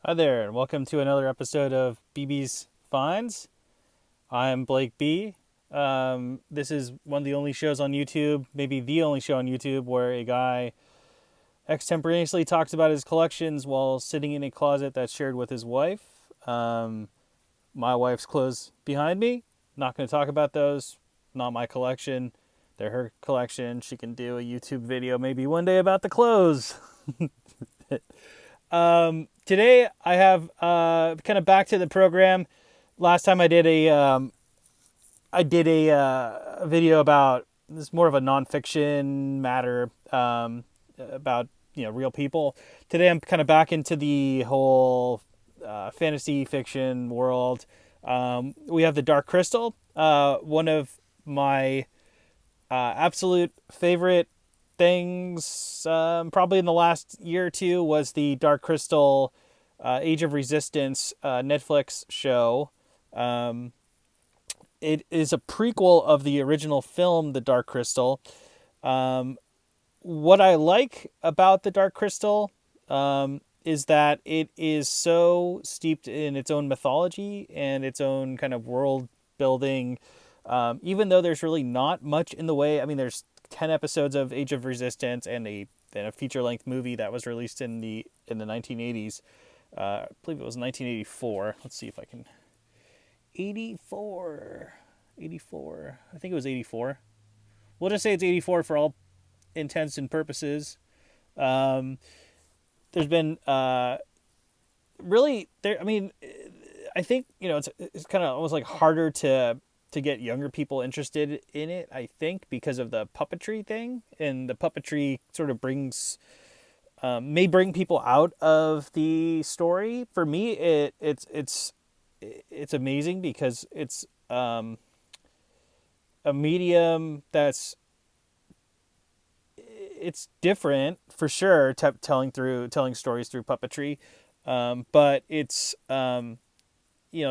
Hi there, and welcome to another episode of BB's Finds. I'm Blake B. This is one of the only shows on YouTube, maybe the only show on YouTube, where a guy extemporaneously talks about his collections while sitting in a closet that's shared with his wife. My wife's clothes behind me. Not going to talk about those. Not my collection. They're her collection. She can do a YouTube video maybe one day about the clothes. Today I have kind of back to the program. Last time I did a video about this, more of a nonfiction matter, about real people. Today I'm kind of back into the whole fantasy fiction world. We have the Dark Crystal, one of my absolute favorite things, probably in the last year or two, was the Dark Crystal Age of Resistance Netflix show. It is a prequel of the original film, The Dark Crystal. What I like about The Dark Crystal is that it is so steeped in its own mythology and its own kind of world building. Even though there's really not much in the way, I mean, there's 10 episodes of Age of Resistance and a feature length movie that was released in the 1980s. I believe it was 1984. Let's see if I can. 84. 84. I think it was 84. We'll just say it's 84 for all intents and purposes. Um, there's been really there. I mean, I think it's kind of almost like harder to get younger people interested in it. I think because of the puppetry thing, and the puppetry sort of may bring people out of the story. For me, it's amazing because it's a medium that's it's different for sure, telling stories through puppetry, but it's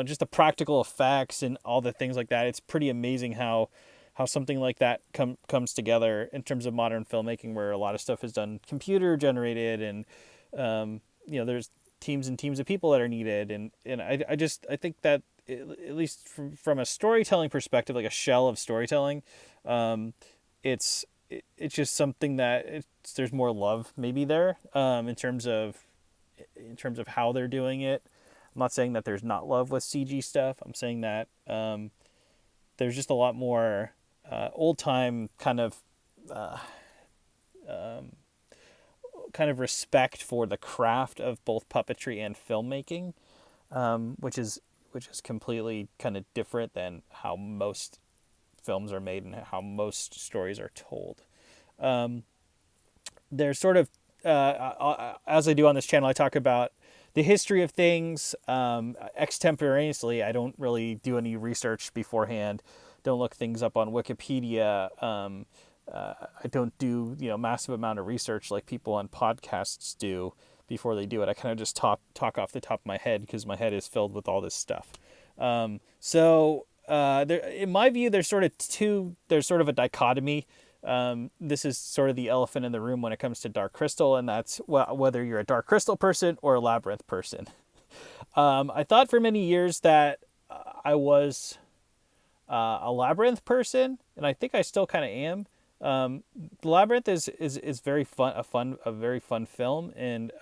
just the practical effects and all the things like that. It's pretty amazing how something like that comes together in terms of modern filmmaking, where a lot of stuff is done computer generated, and there's teams and teams of people that are needed, and I think that at least from a storytelling perspective, like a shell of storytelling, it's it's just something that there's more love maybe there, in terms of how they're doing it. I'm not saying that there's not love with CG stuff. I'm saying that there's just a lot more old time uh, kind of respect for the craft of both puppetry and filmmaking, which is completely kind of different than how most films are made and how most stories are told. There's sort of as I do on this channel, I talk about the history of things extemporaneously. I don't really do any research beforehand. Don't look things up on Wikipedia. I don't do massive amount of research like people on podcasts do before they do it. I kind of just talk off the top of my head because my head is filled with all this stuff. There, in my view, there's sort of two. There's sort of a dichotomy. This is sort of the elephant in the room when it comes to Dark Crystal, and that's whether you're a Dark Crystal person or a Labyrinth person. I thought for many years that I was a Labyrinth person, and I think I still kind of am. Labyrinth is very fun, a very fun film, and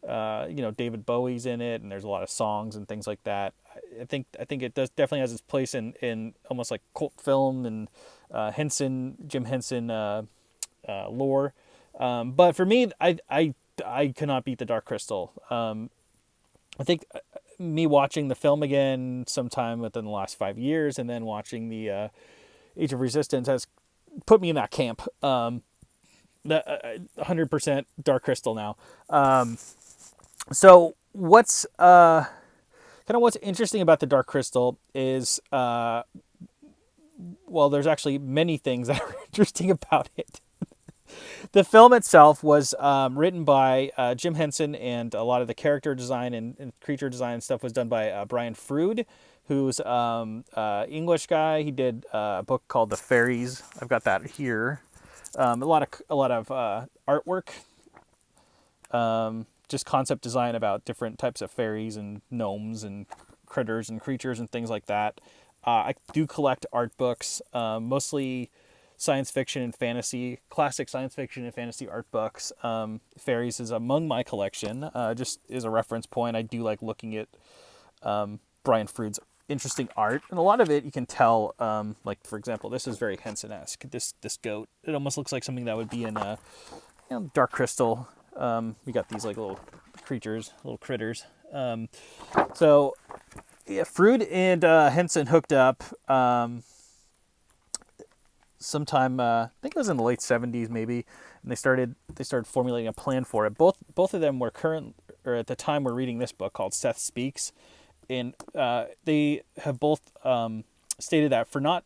David Bowie's in it, and there's a lot of songs and things like that. I think it does definitely has its place in almost like cult film and Jim Henson lore. But for me, I cannot beat the Dark Crystal. I think me watching the film again sometime within the last 5 years, and then watching the Age of Resistance, has put me in that camp. The 100% Dark Crystal now. So what's interesting about the Dark Crystal is, well, there's actually many things that are interesting about it. The film itself was written by Jim Henson, and a lot of the character design and creature design and stuff was done by Brian Frood, who's English guy. He did a book called The Fairies. I've got that here. A lot of artwork just concept design about different types of fairies and gnomes and critters and creatures and things like that. I do collect art books, mostly science fiction and fantasy, classic science fiction and fantasy art books. Fairies is among my collection. Just as a reference point, I do like looking at Brian Frood's interesting art, and a lot of it you can tell. Like for example, this is very Henson-esque. This goat, it almost looks like something that would be in Dark Crystal. We got these like little creatures, little critters. So yeah, Frood and Henson hooked up sometime. I think it was in the late '70s, maybe, and they started formulating a plan for it. Both of them were current, or at the time we're reading this book called Seth Speaks, and they have both stated that for not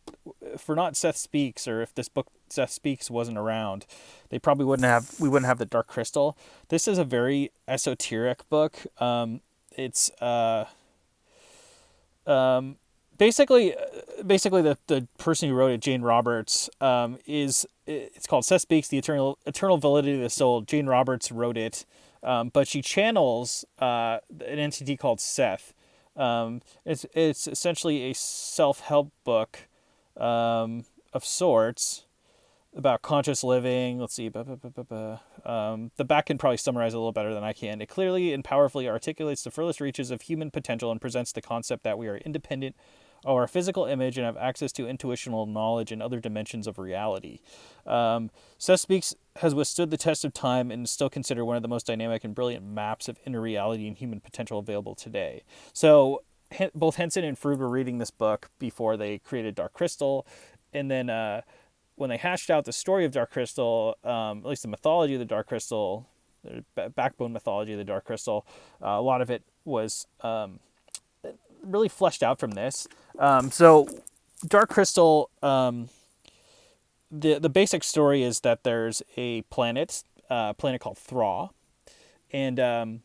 Seth Speaks, or if this book Seth Speaks wasn't around, we wouldn't have the Dark Crystal. This is a very esoteric book. It's basically the person who wrote it, Jane Roberts, it's called Seth Speaks: The Eternal Validity of the Soul. Jane Roberts wrote it, but she channels an entity called Seth. It's essentially a self-help book of sorts about conscious living. Let's see. The back can probably summarize it a little better than I can. It clearly and powerfully articulates the furthest reaches of human potential and presents the concept that we are independent of our physical image and have access to intuitional knowledge and other dimensions of reality. Seth Speaks has withstood the test of time and is still considered one of the most dynamic and brilliant maps of inner reality and human potential available today. So both Henson and Frood were reading this book before they created Dark Crystal, and then when they hashed out the story of Dark Crystal, at least the mythology of the Dark Crystal, the backbone mythology of the Dark Crystal, a lot of it was really fleshed out from this. So Dark Crystal, the basic story is that there's a planet called Thra, and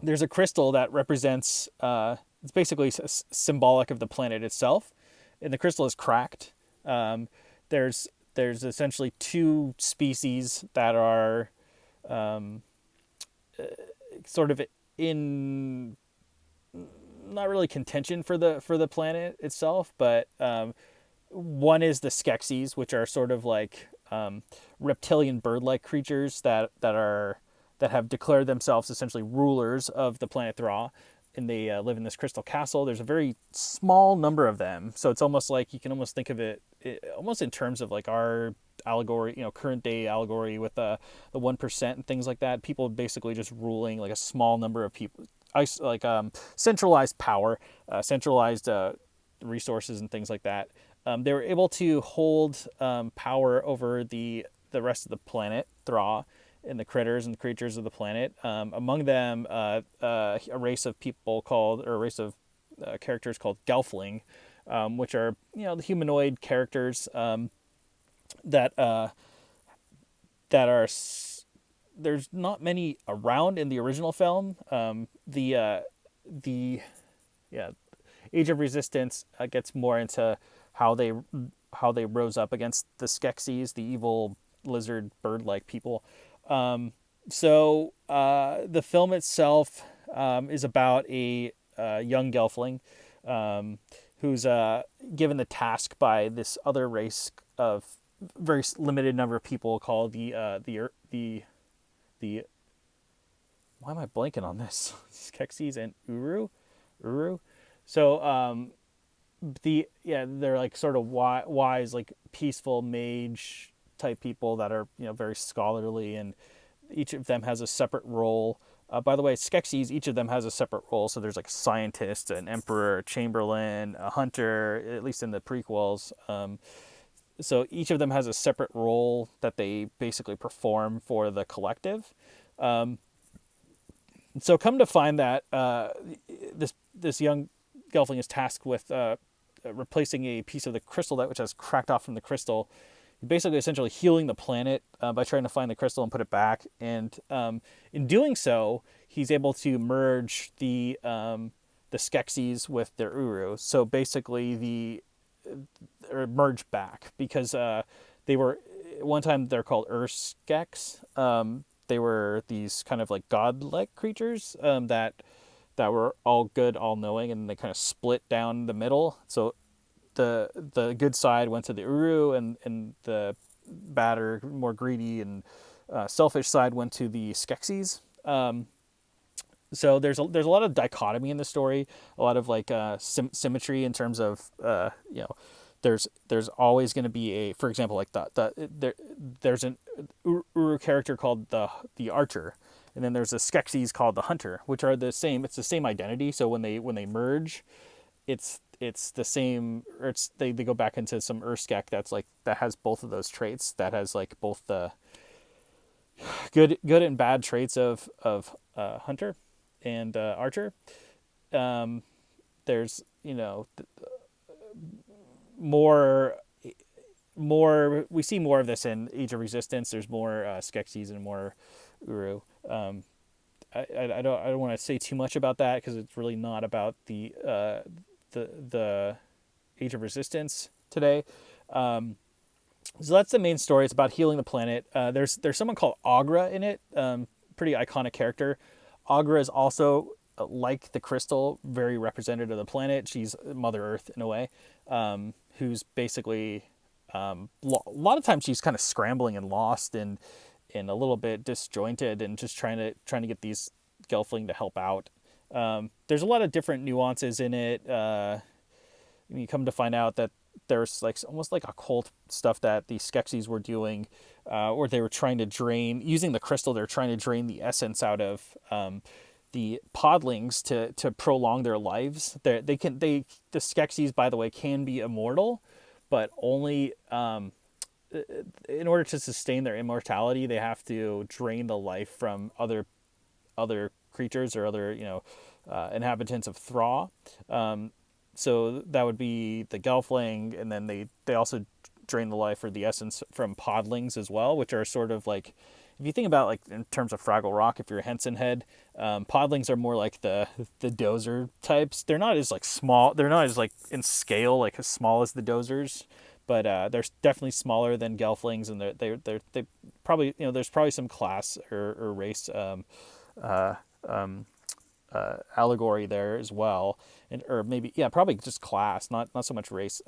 there's a crystal that represents, it's basically symbolic of the planet itself, and the crystal is cracked. There's essentially two species that are sort of in not really contention for the planet itself, but one is the Skeksis, which are sort of like reptilian bird-like creatures that have declared themselves essentially rulers of the planet Thra, and they live in this crystal castle. There's a very small number of them, so it's almost like you can almost think of it almost in terms of like our allegory, current day allegory with the 1% and things like that. People basically just ruling like a small number of people, like centralized power, centralized resources and things like that. They were able to hold power over the rest of the planet Thra, and the critters and the creatures of the planet. Among them, a race of characters called Gelfling, which are the humanoid characters that are. There's not many around in the original film. The Age of Resistance gets more into how they rose up against the Skeksis, the evil lizard bird-like people. So the film itself is about a young Gelfling who's given the task by this other race of very limited number of people called the why am I blanking on this? Skeksis and Uru. So they're like sort of wise, like peaceful mage type people that are very scholarly, and each of them has a separate role. By the way, Skeksis, each of them has a separate role. So there's like a scientist, an emperor, a chamberlain, a hunter, at least in the prequels. So each of them has a separate role that they basically perform for the collective. So come to find that this young Gelfling is tasked with replacing a piece of the crystal which has cracked off from the crystal, basically essentially healing the planet by trying to find the crystal and put it back. And in doing so, he's able to merge the Skeksis with their Uru. So basically or merge back, because they were one time they're called Urskeks. they were these kind of like godlike creatures, that were all good, all knowing, and they kind of split down the middle. So the good side went to the Uru, and the bad or more greedy and selfish side went to the Skeksis. So there's a lot of dichotomy in the story, a lot of like symmetry in terms of there's always going to be a, for example, like there's an Uru character called the Archer, and then there's a Skeksis called the Hunter, which are the same. It's the same identity. So when they merge, it's the same, or they go back into some Urskek that has both of those traits, that has like both the good and bad traits of Hunter and Archer. There's more we see more of this in Age of Resistance. There's more Skeksis and more Uru. I don't want to say too much about that because it's really not about the Age of Resistance today. So that's the main story. It's about healing the planet. There's someone called Aughra in it. Pretty iconic character. Aughra is also, like the Crystal, very representative of the planet. She's Mother Earth in a way, who's basically a lot of times she's kind of scrambling and lost and a little bit disjointed and just trying to get these Gelfling to help out. There's a lot of different nuances in it. You come to find out that there's like almost like occult stuff that the Skeksis were doing, or they were trying to drain, using the crystal. They're trying to drain the essence out of the podlings to prolong their lives. The Skeksis, by the way, can be immortal, but only in order to sustain their immortality, they have to drain the life from other creatures or other inhabitants of Thra. So that would be the Gelfling, and then they also drain the life or the essence from podlings as well, which are sort of like, if you think about like in terms of Fraggle Rock, if you're a Henson head, podlings are more like the Dozer types. They're not as like small. They're not as like in scale like as small as the Dozers, but they're definitely smaller than Gelflings, and they probably there's probably some class or race allegory there as well, or maybe probably just class, not so much race.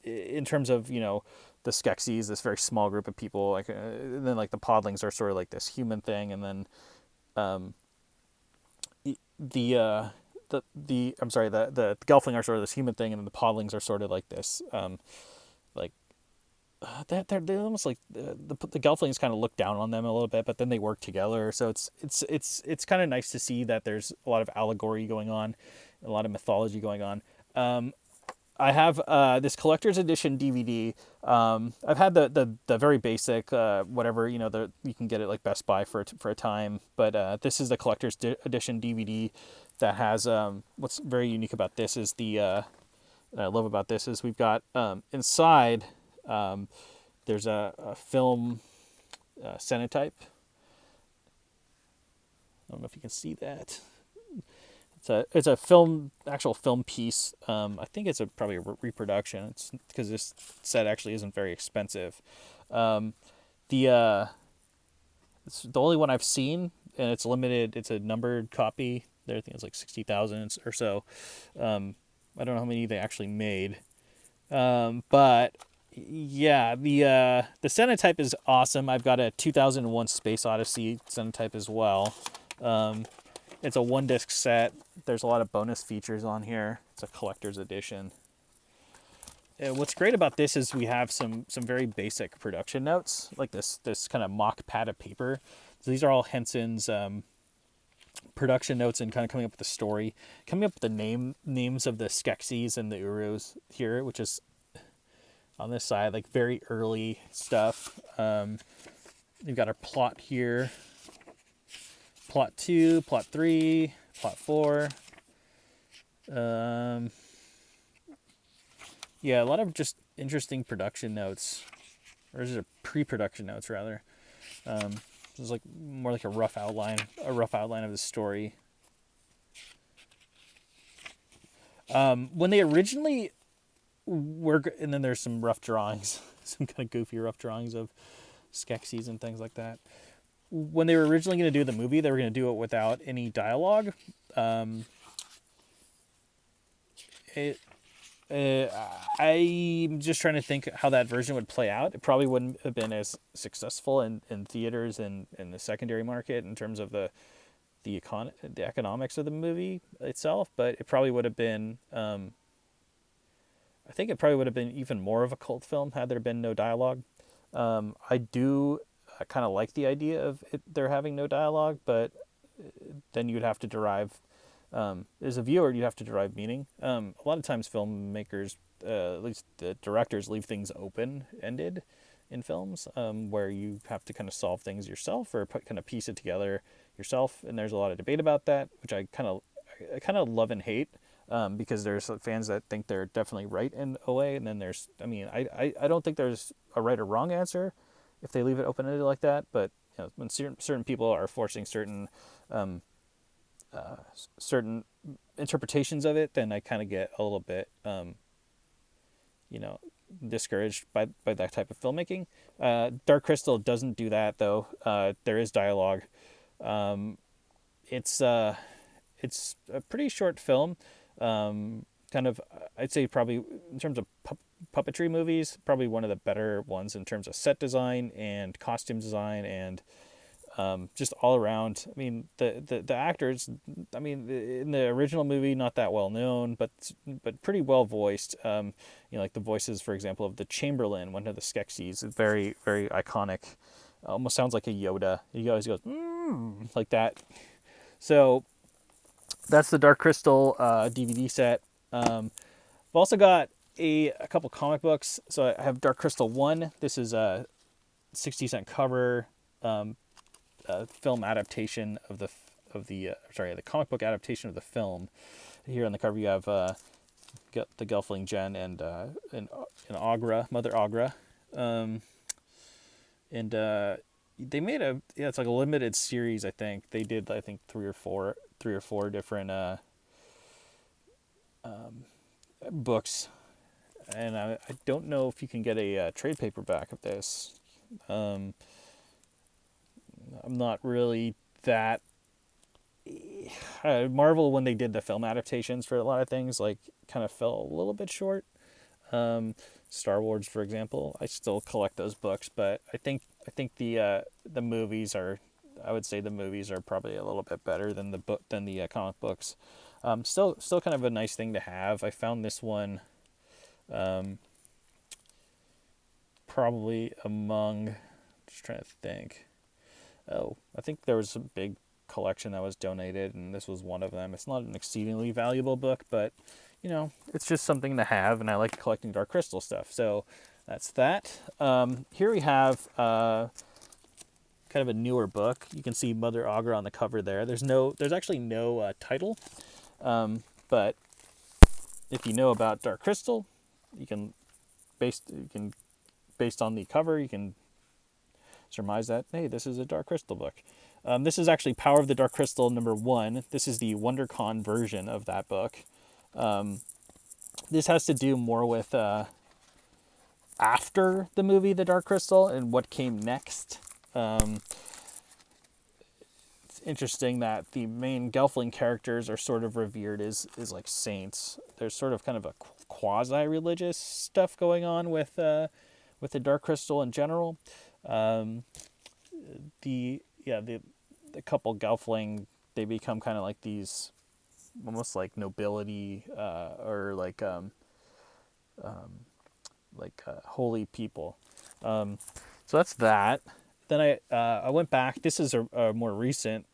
In terms of the Skeksis, this very small group of people, like and then like the podlings are sort of like this human thing, and then the Gelfling are sort of this human thing, and then the podlings are sort of like this like they're almost like the Gelflings kind of look down on them a little bit, but then they work together. So it's kind of nice to see that there's a lot of allegory going on, a lot of mythology going on. I have this collector's edition DVD. I've had the very basic whatever you can get it like Best Buy for a time, but this is the collector's edition DVD that has what's very unique about this is that I love about this is we've got inside. There's a film Cenotype. I don't know if you can see that. It's a actual film piece. I think it's probably a reproduction. It's because this set actually isn't very expensive. It's the only one I've seen, and it's limited. It's a numbered copy. I think it's like 60,000 or so. I don't know how many they actually made, but yeah, the Cenotype is awesome. I've got a 2001 Space Odyssey Cenotype as well. It's a 1-disc set. There's a lot of bonus features on here. It's a collector's edition. What's great about this is we have some very basic production notes, like this kind of mock pad of paper. So these are all Henson's production notes and kind of coming up with the story, coming up with the names of the Skeksis and the Urus here, which is on this side, like very early stuff. We've got our plot here. Plot 2, plot 3, plot 4. Yeah, a lot of just interesting production notes. Or is it pre-production notes rather? It's like more like a rough outline of the story. When they originally were, and then there's some rough drawings, some kind of goofy rough drawings of Skeksis and things like that. when they were originally going to do the movie, they were going to do it without any dialogue. Um, it, uh, I'm just trying to think how that version would play out. It probably wouldn't have been as successful in theaters and in the secondary market in terms of the economics of the movie itself, but it probably would have been. I think it probably would have been even more of a cult film had there been no dialogue. I do kind of like the idea of there having no dialogue, but then you'd have to derive, as a viewer, you'd have to derive meaning. A lot of times, filmmakers, at least the directors, leave things open ended in films, where you have to kind of solve things yourself or kind of piece it together yourself. And there's a lot of debate about that, which I kind of love and hate. Because there's fans that think they're definitely right in a way, and then there's, I mean, I don't think there's a right or wrong answer if they leave it open-ended like that, but when certain people are forcing certain interpretations of it, then I kind of get a little bit, you know, discouraged by that type of filmmaking. Dark Crystal doesn't do that though. There is dialogue. Um, it's it's a pretty short film. Kind of, I'd say probably in terms of puppetry movies, probably one of the better ones in terms of set design and costume design and just all around. I mean, the actors, I mean, in the original movie, not that well known, but pretty well voiced. Like the voices, for example, of the Chamberlain, one of the Skeksis, very, very iconic. Almost sounds like a Yoda. He always goes, like that. So that's the Dark Crystal DVD set. I've also got a couple comic books. So I have Dark Crystal 1. This is a 60-cent cover film adaptation of the comic book adaptation of the film. Here on the cover you have the Gelfling Jen and Aughra, Mother Aughra. And they made it's like a limited series. I think they did three or four different books, and I don't know if you can get a trade paperback of this. I'm not really that Marvel, when they did the film adaptations for a lot of things, like kind of fell a little bit short. Star Wars, for example, I still collect those books, but I think the movies are. I would say the movies are probably a little bit better than the comic books. Still kind of a nice thing to have. I found this one, probably among. Just trying to think. Oh, I think there was a big collection that was donated, and this was one of them. It's not an exceedingly valuable book, but it's just something to have, and I like collecting Dark Crystal stuff. So that's that. Here we have kind of a newer book. You can see Mother Aughra on the cover there. There's actually no title, but if you know about Dark Crystal, you can based on the cover, you can surmise that, hey, this is a Dark Crystal book. This is actually Power of the Dark Crystal #1. This is the WonderCon version of that book. This has to do more with after the movie The Dark Crystal and what came next. It's interesting that the main Gelfling characters are sort of revered as like saints. There's sort of kind of a quasi-religious stuff going on with the Dark Crystal in general. The couple Gelfling, they become kind of like these, almost like nobility, or like holy people. So that's that. Then I went back. This is a more recent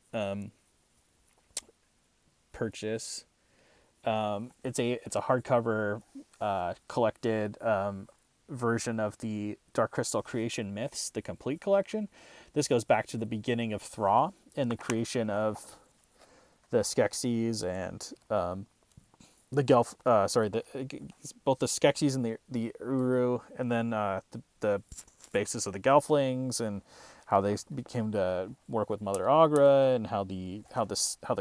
purchase. It's a hardcover collected version of the Dark Crystal Creation Myths, the complete collection. This goes back to the beginning of Thra and the creation of the Skeksis and both the Skeksis and the Uru, and then the basis of the Gelflings and how they became to work with Mother Aughra, and how the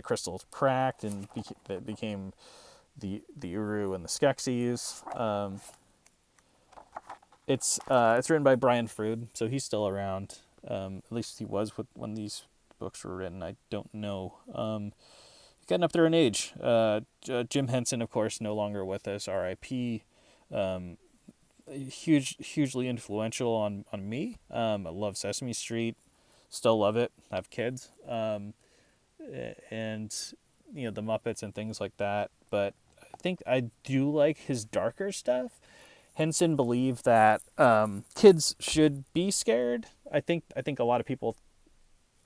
crystals cracked and became the Uru and the Skeksis. It's written by Brian Froud, so he's still around. At least he was when these books were written. I don't know. Getting up there in age. Jim Henson, of course, no longer with us. R.I.P. Hugely influential on me. I love Sesame Street. Still love it. Have kids. And the Muppets and things like that. But I think I do like his darker stuff. Henson believed that kids should be scared. I think a lot of people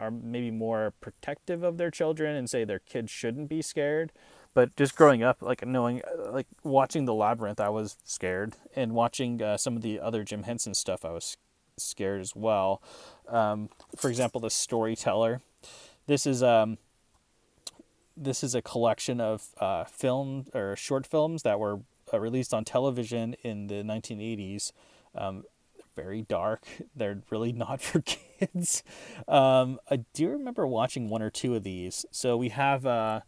are maybe more protective of their children and say their kids shouldn't be scared. But just growing up, like knowing, like watching The Labyrinth, I was scared, and watching some of the other Jim Henson stuff, I was scared as well. For example, The Storyteller. This is this is a collection of film or short films that were released on television in the 1980s. Very dark. They're really not for kids. I do remember watching one or two of these. So we have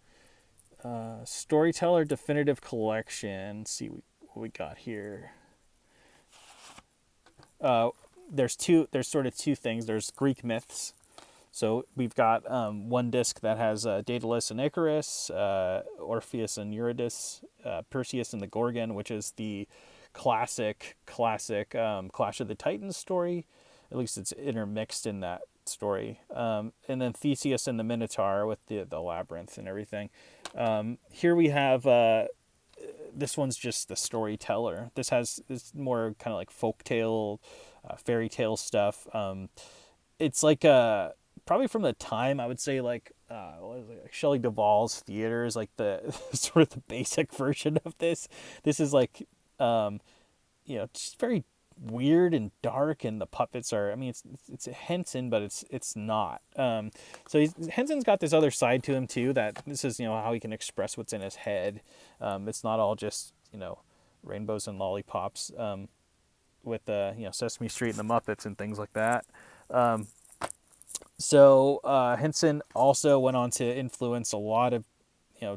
Storyteller Definitive Collection. Let's see what we got here. There's sort of two things. There's Greek myths. So we've got one disc that has Daedalus and Icarus, Orpheus and Eurydice, Perseus and the Gorgon, which is the classic Clash of the Titans story. At least it's intermixed in that story. And then Theseus and the Minotaur with the labyrinth and everything. Here we have this one's just The Storyteller. This more kind of like folktale, fairy tale stuff. It's like probably from the time, I would say, like what is it, like Shelley Duvall's Theater is like the sort of the basic version of this. This is like just very weird and dark, and the puppets are, I mean, it's a Henson, but it's not. So Henson's got this other side to him too, that this is how he can express what's in his head. It's not all just rainbows and lollipops, with Sesame Street and the Muppets and things like that. So Henson also went on to influence a lot of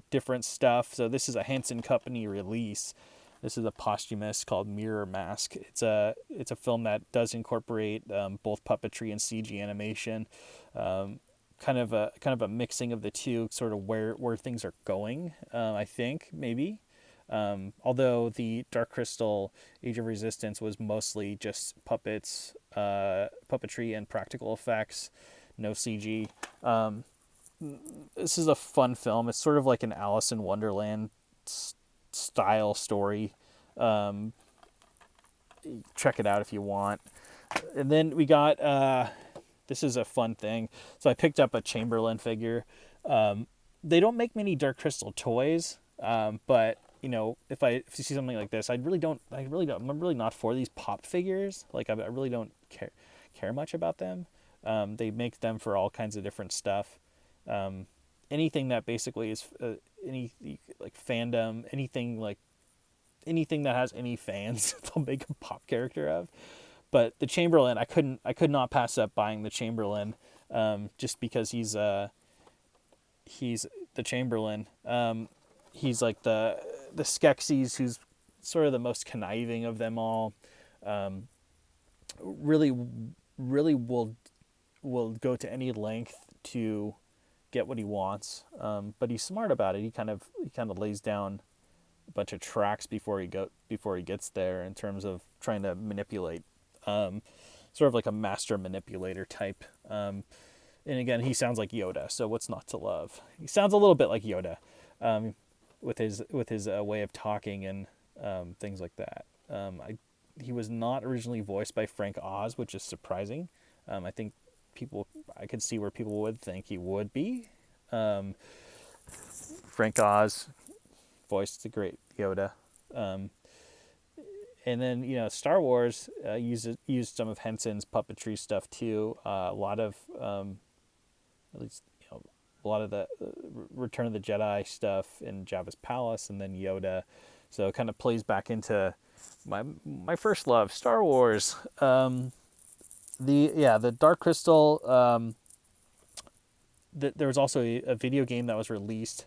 different stuff. So this is a Henson Company release. This is a posthumous called Mirror Mask. It's a film that does incorporate both puppetry and CG animation. Kind of a mixing of the two, sort of where things are going. I think maybe. Although the Dark Crystal Age of Resistance was mostly just puppets, puppetry and practical effects, no CG. This is a fun film. It's sort of like an Alice in Wonderland style story. Check it out if you want. And then we got this is a fun thing. So I picked up a Chamberlain figure. They don't make many Dark Crystal toys, but if you see something like this, I'm really not for these pop figures. Like I really don't care much about them. They make them for all kinds of different stuff. Anything that basically is any like fandom, anything that has any fans, they'll make a pop character of. But the Chamberlain, I could not pass up buying the Chamberlain, just because he's the Chamberlain. He's like the Skeksis, who's sort of the most conniving of them all. Really will go to any length to get what he wants. But he's smart about it. He kind of lays down a bunch of tracks before he gets there, in terms of trying to manipulate. Sort of like a master manipulator type. And again, he sounds like Yoda, so what's not to love? He sounds a little bit like Yoda, with his way of talking and things like that. He was not originally voiced by Frank Oz, which is surprising. I think I could see where people would think he would be. Frank Oz voiced the great Yoda. And then Star Wars used some of Henson's puppetry stuff too. A lot of at least a lot of the Return of the Jedi stuff in Jabba's palace, and then Yoda. So it kind of plays back into my first love, Star Wars. The Dark Crystal. There was also a video game that was released.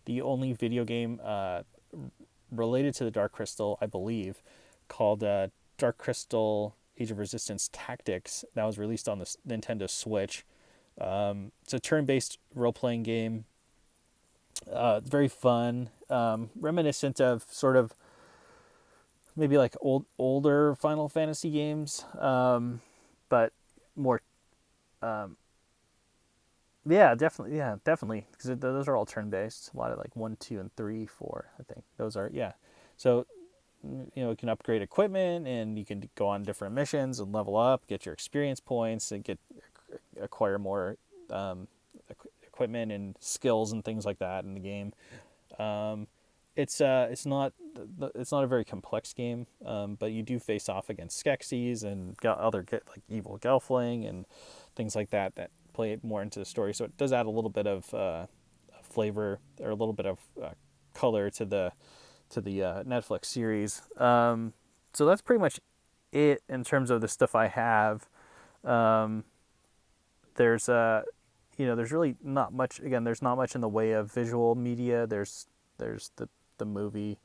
The only video game related to the Dark Crystal, I believe, called Dark Crystal Age of Resistance Tactics that was released on the Nintendo Switch. It's a turn-based role-playing game. It's very fun, reminiscent of sort of maybe like older Final Fantasy games, but more. Um, yeah, definitely, because those are all turn-based. A lot of like 1, 2, and 3, 4. I think those are, yeah. So you can upgrade equipment and you can go on different missions and level up, get your experience points, and acquire more um, equipment and skills and things like that in the game. Um, it's not a very complex game, but you do face off against Skeksis and other like evil Gelfling and things like that that play more into the story. So it does add a little bit of flavor or a little bit of color to the Netflix series. So that's pretty much it in terms of the stuff I have. Um, there's there's really not much. Again, there's not much in the way of visual media. There's the movie,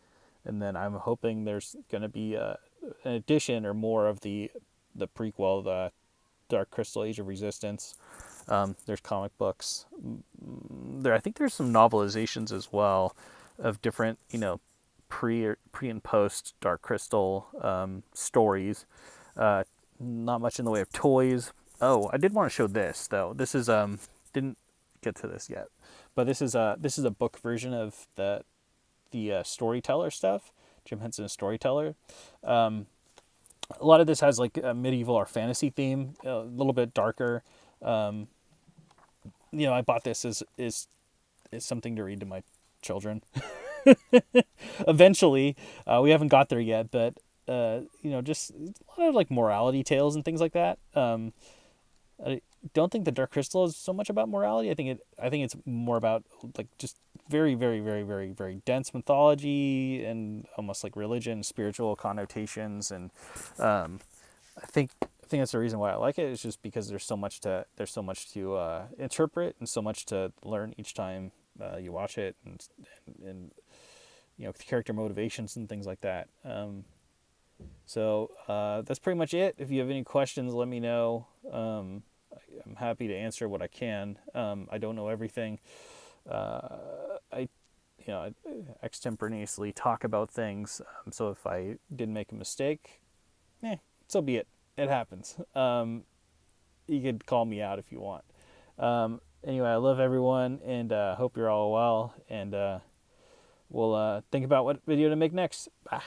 and then I'm hoping there's going to be an addition or more of the prequel, the Dark Crystal: Age of Resistance. There's comic books. I think there's some novelizations as well of different pre and post Dark Crystal stories. Uh, Not much in the way of toys. Oh, I did want to show this though. This is didn't get to this yet, but this is a book version of the storyteller stuff. Jim Henson is storyteller. Um, a lot of this has like a medieval or fantasy theme, a little bit darker. Um, I bought this as something to read to my children. Eventually, we haven't got there yet, but just a lot of like morality tales and things like that. I don't think the Dark Crystal is so much about morality. I think it's more about like just very, very, very, very, very dense mythology and almost like religion, spiritual connotations, and I think that's the reason why I like it. Is just because there's so much to interpret and so much to learn each time you watch it, and character motivations and things like that. So that's pretty much it. If you have any questions, let me know. I'm happy to answer what I can. I don't know everything. I extemporaneously talk about things. So if I did make a mistake, so be it. It happens. You could call me out if you want. Anyway, I love everyone and hope you're all well. And we'll think about what video to make next. Bye.